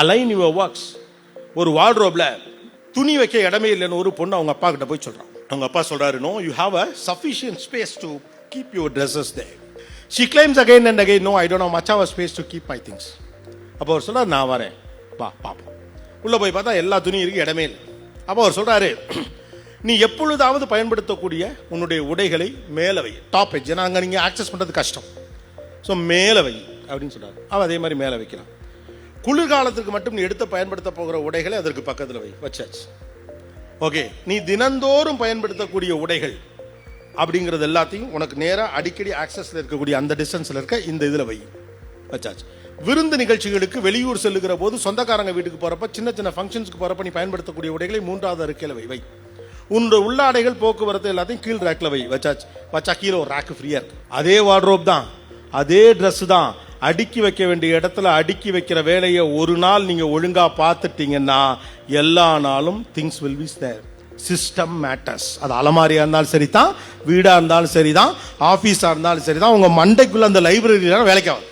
Align your works. ஒரு வார்ட்ரோப்ல துணி வைக்க இடமே இல்லைன்னு ஒரு பொண்ணு அவங்க அப்பா கிட்ட போய் சொல்றான். அவங்க அப்பா சொல்றாரு, no, you have a sufficient space to keep your dresses there. She claims again and again, no, I don't have much of space to keep my things. அப்போ அவர் சொல்றாரு, நான் வரேன், வா பாப்போம். உள்ள போய் பார்த்தா எல்லா துணியும் இருக்கு, இடமே இல்லை. அப்போ அவர் சொல்றாரு, நீ எப்பொழுதாவது பயன்படுத்தக்கூடிய உன்னுடைய உடைகளை மேலே வை, டாப் எட்ஜ், ஏன்னா அங்கே நீங்கள் ஆக்சஸ் பண்ணுறது கஷ்டம், ஸோ மேலே வை அப்படின்னு சொல்றாரு. அவன் அதே மாதிரி மேலே வைக்கலாம். குளிர்காலத்துக்கு மட்டும் நீ எடுத்து பயன்படுத்த போகிற உடைகளை அதற்கு பக்கத்தில் வை, வச்சாச்சு. ஓகே, நீ தினந்தோறும் பயன்படுத்தக்கூடிய உடைகள் அப்படிங்கிறது எல்லாத்தையும் உனக்கு நேராக அடிக்கடி ஆக்சஸில் இருக்கக்கூடிய அந்த டிஸ்டன்ஸில் இருக்க இந்த இதில் வை, வச்சாச்சு. விருந்து நிகழ்ச்சிகளுக்கு வெளியூர் செல்லுகிற போது சொந்தக்காரங்க வீட்டுக்கு போகிறப்ப சின்ன சின்ன ஃபங்க்ஷன்ஸ்க்கு போகிறப்ப நீ பயன்படுத்தக்கூடிய உடைகளை 3வது இருக்கையில் வை. உன்னோட உள்ளாடைகள் போக்குவரத்து எல்லாத்தையும் கீழ் ரேக்கில் வை, வச்சாச்சு. வச்சா கீழே ஒரு ரேக்கு ஃப்ரீயாக இருக்கு. அதே வார்ட்ரோப் தான், அதே ட்ரெஸ் தான், அடுக்கி வைக்க வேண்டிய இடத்துல அடுக்கி வைக்கிற வேலையை ஒரு நாள் நீங்கள் ஒழுங்காக பார்த்துட்டீங்கன்னா எல்லா நாளும் things will be there. System matters. அது அலமாரியாக இருந்தாலும் சரி தான், வீடாக இருந்தாலும் சரி தான், ஆஃபீஸாக இருந்தாலும் சரி தான், உங்கள் மண்டைக்குள்ளே அந்த லைப்ரரியில் வேலைக்கு ஆகும்.